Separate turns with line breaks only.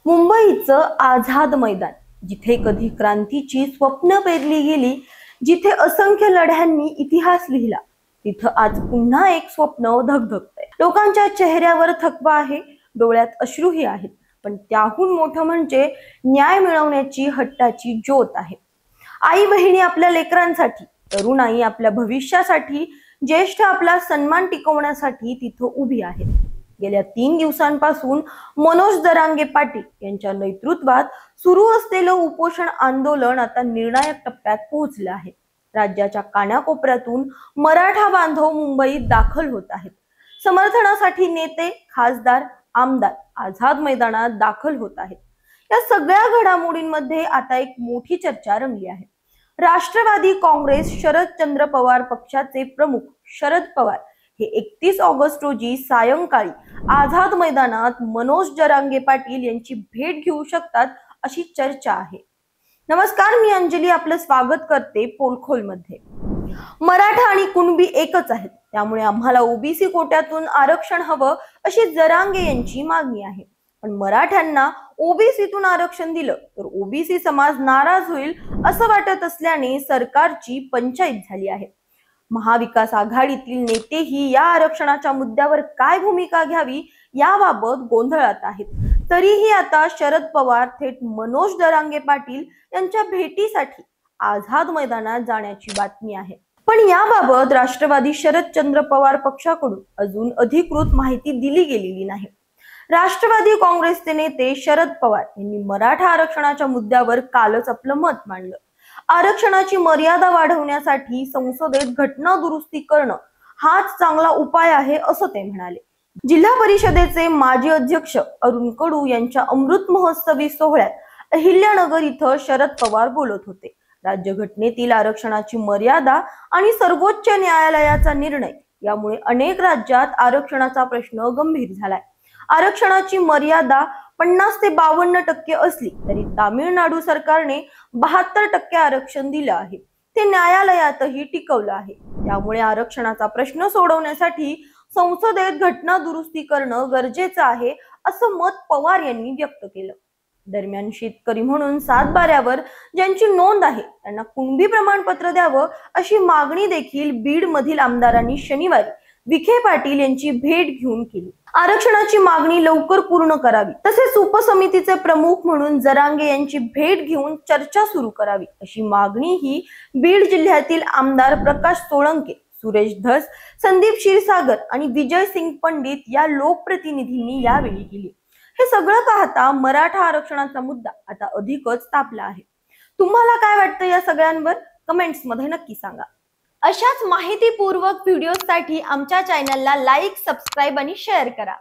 मुंबईचं आझाद मैदान, जिथे कधी क्रांतीची स्वप्न पेरली गेली, जिथे असंख्य लढ्यांनी इतिहास लिहिला, तिथं आज पुन्हा एक स्वप्न धगधगतंय। लोकांच्या चेहऱ्यावर थकवा आहे, डोळ्यात अश्रूही आहेत, पण त्याहून मोठं म्हणजे न्याय मिळवण्याची हट्टाची ज्योत आहे। आई बहिणी आपल्या लेकरांसाठी, तरुणाई आपल्या भविष्यासाठी, ज्येष्ठ आपला सन्मान टिकवण्यासाठी तिथं उभी आहेत। गेल्या 3 दिवसांपासून मनोज जरांगे पाटील यांच्या नेतृत्वात सुरू असलेलं उपोषण आंदोलन आता निर्णायक टप्प्यात पोहोचलं आहे। राज्याच्या कानाकोपऱ्यातून मराठा बांधव मुंबईत दाखल होत आहेत। समर्थनासाठी नेते, खासदार, आमदार आझाद मैदानात दाखल होत आहेत। या सगळ्या घडामोडींमध्ये आता एक मोठी चर्चा रंगली आहे। राष्ट्रवादी काँग्रेस शरदचंद्र पवार पक्षाचे प्रमुख शरद पवार हे 31 ऑगस्ट रोजी सायंकाळी आझाद मैदानात मनोज जरांगे पाटील यांची भेट घेऊ शकतात अशी चर्चा आहे। नमस्कार, मी अंजली आपलं स्वागत करते पोलखोल मध्ये। मराठा आणि कुणबी एकच आहेत, त्यामुळे आम्हाला ओबीसी कोट्यातून आरक्षण हवं अशी जरांगे यांची मागणी आहे। पण मराठ्यांना ओबीसीतून आरक्षण दिलं तर ओबीसी समाज नाराज होईल असं वाटत असल्याने सरकारची पंचायत झाली आहे। महाविकास आघाडीतील नेतेही या आरक्षणाच्या मुद्द्यावर काय भूमिका घ्यावी याबाबत गोंधळात आहेत। तरीही आता शरद पवार थेट मनोज जरांगे पाटील यांच्या भेटीसाठी आझाद मैदानात जाण्याची बातमी आहे। पण याबाबत राष्ट्रवादी शरदचंद्र पवार पक्षाकडून अजून अधिकृत माहिती दिली गेलेली नाही। राष्ट्रवादी काँग्रेसचे नेते शरद पवार यांनी मराठा आरक्षणाच्या मुद्द्यावर कालच आपलं मत मांडलं। आरक्षणाची मर्यादा वाढवण्यासाठी संसदेत घटना दुरुस्ती करणं हाच चांगला उपाय आहे असं ते म्हणाले। जिल्हा परिषदेचे माजी अध्यक्ष अरुण कडू यांच्या अमृत महोत्सवी सोहळ्यात अहिल्यानगर इथं शरद पवार बोलत होते। राज्यघटनेतील आरक्षणाची मर्यादा आणि सर्वोच्च न्यायालयाचा निर्णय यामुळे अनेक राज्यात आरक्षणाचा प्रश्न गंभीर झालाय। आरक्षणाची मर्यादा 50 ते 52% असली तरी तामिळनाडू सरकारने 72% आरक्षण दिलं आहे। ते न्यायालयातही टिकवलं आहे। त्यामुळे आरक्षणाचा प्रश्न सोडवण्यासाठी संसदेत घटना दुरुस्ती करणं गरजेचं आहे असं मत पवार यांनी व्यक्त केलं। दरम्यान शेतकरी म्हणून 7 बाऱ्यावर ज्यांची नोंद आहे त्यांना कुणबी प्रमाणपत्र द्यावं अशी मागणी देखील बीड मधील आमदारांनी शनिवारी विखे पाटील यांची भेट घेऊन केली। आरक्षणाची मागणी लवकर पूर्ण करावी, तसेच उपसमितीचे प्रमुख म्हणून जरांगे यांची भेट घेऊन चर्चा सुरू करावी अशी मागणी ही बीड जिल्ह्यातील आमदार प्रकाश सोळंके, सुरेश धस, संदीप क्षीरसागर आणि विजय सिंग पंडित या लोकप्रतिनिधींनी यावेळी केली। हे सगळं पाहता मराठा आरक्षणाचा मुद्दा आता अधिकच तापला आहे। तुम्हाला काय वाटतं या सगळ्यांवर? कमेंट्स मध्ये नक्की सांगा। अशाच माहितीपूर्वक व्हिडिओसाठी आमच्या चॅनलला लाईक, सबस्क्राईब आणि शेअर करा।